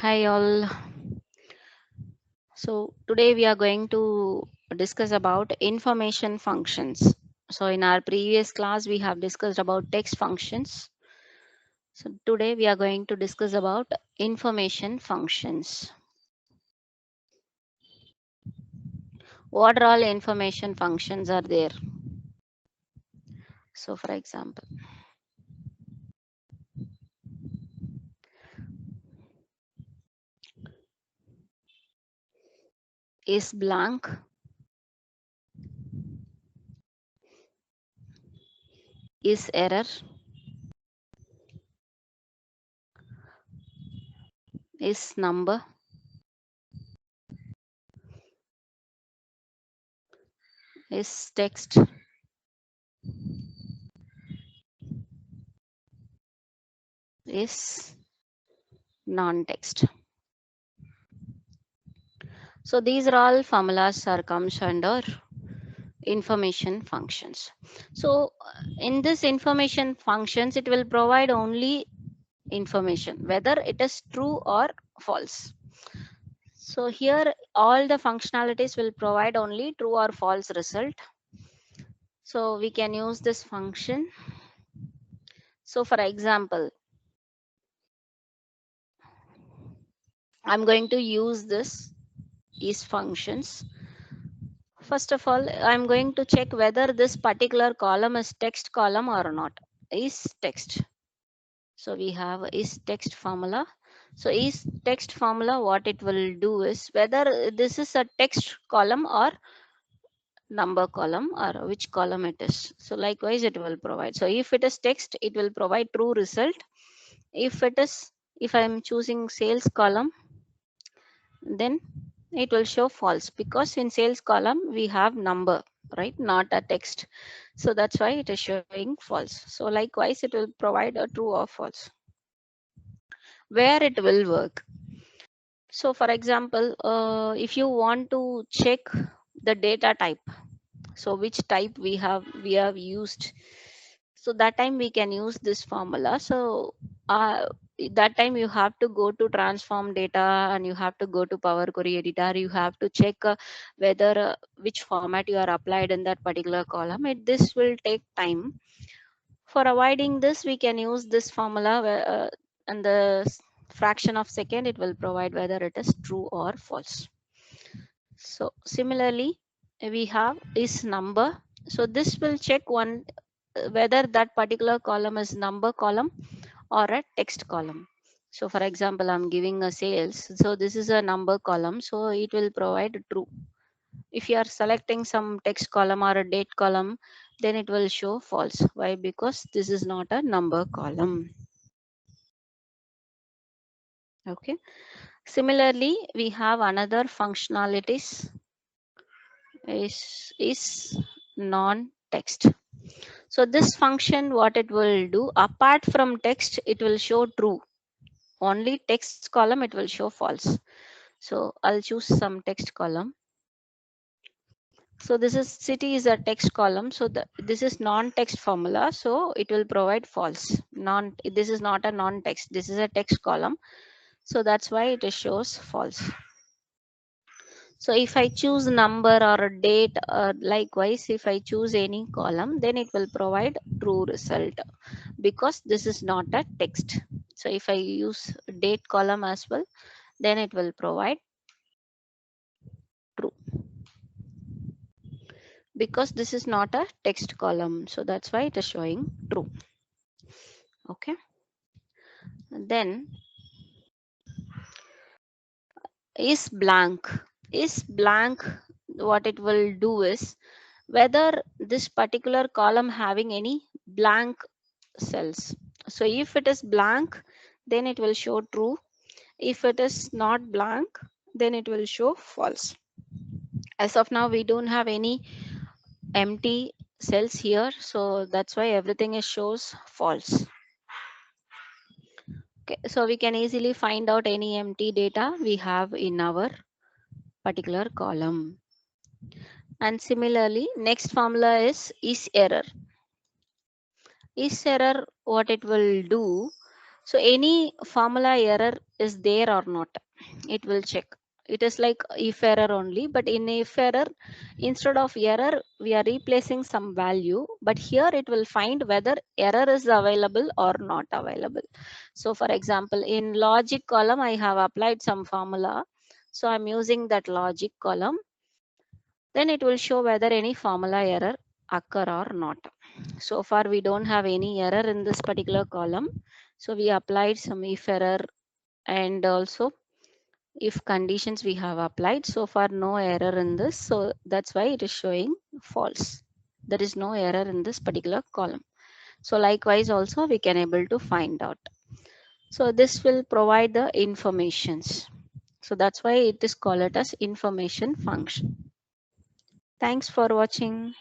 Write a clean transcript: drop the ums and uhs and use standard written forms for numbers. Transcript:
Hi all. So today we are going to discuss about information functions. So in our previous class we have discussed about text functions. So today we are going to discuss about information functions. What are all information functions are there? So for example, is blank, is error, is number, is text, is non-text. So these are all formulas are comes under information functions. So in this information functions, it will provide only information, whether it is true or false. So here all the functionalities will provide only true or false result. So we can use this function. So for example, I'm going to use this is functions. First of all, I'm going to check whether this particular column is text column or not. Is text. So we have is text formula. So is text formula, what it will do is whether this is a text column or number column or which column it is. So likewise it will provide. So if it is text, it will provide true result. If I'm choosing sales column, then it will show false, because in sales column we have number, right, not a text. So that's why it is showing false. So likewise it will provide a true or false. Where it will work. So for example, if you want to check the data type, so which type we have used, so that time we can use this formula. So that time you have to go to transform data and you have to go to Power Query editor. You have to check whether which format you are applied in that particular column. This will take time. For avoiding this, we can use this formula where, and the fraction of second it will provide whether it is true or false. So similarly, we have is number. So this will check one whether that particular column is number column or a text column. So for example, I'm giving a sales. So this is a number column. So it will provide true. If you are selecting some text column or a date column, then it will show false. Why? Because this is not a number column. Okay. Similarly, we have another functionalities is non-text. So this function, what it will do, apart from text, it will show true. Only text column, it will show false. So I'll choose some text column. So this is city is a text column. So this is non-text formula. So it will provide false. This is not a non-text. This is a text column. So that's why it shows false. So if I choose number or a date, likewise, if I choose any column, then it will provide true result, because this is not a text. So if I use date column as well, then it will provide true, because this is not a text column. So that's why it is showing true. Okay. Then is blank. Is blank, what it will do is whether this particular column having any blank cells. So if it is blank, then it will show true. If it is not blank, then it will show false. As of now, we don't have any empty cells here, so that's why everything is shows false. Okay, so we can easily find out any empty data we have in our particular column. And similarly, next formula is error. Is error, what it will do, So any formula error is there or not, it will check. It is like if error only, but in if error, instead of error, we are replacing some value, but here it will find whether error is available or not available. So for example, in logic column, I have applied some formula. So I'm using that logic column. Then it will show whether any formula error occur or not. So far we don't have any error in this particular column. So we applied some if error and also if conditions we have applied. So far no error in this. So that's why it is showing false. There is no error in this particular column. So likewise also we can able to find out. So this will provide the informations. So that's why it is called as information function. Thanks for watching.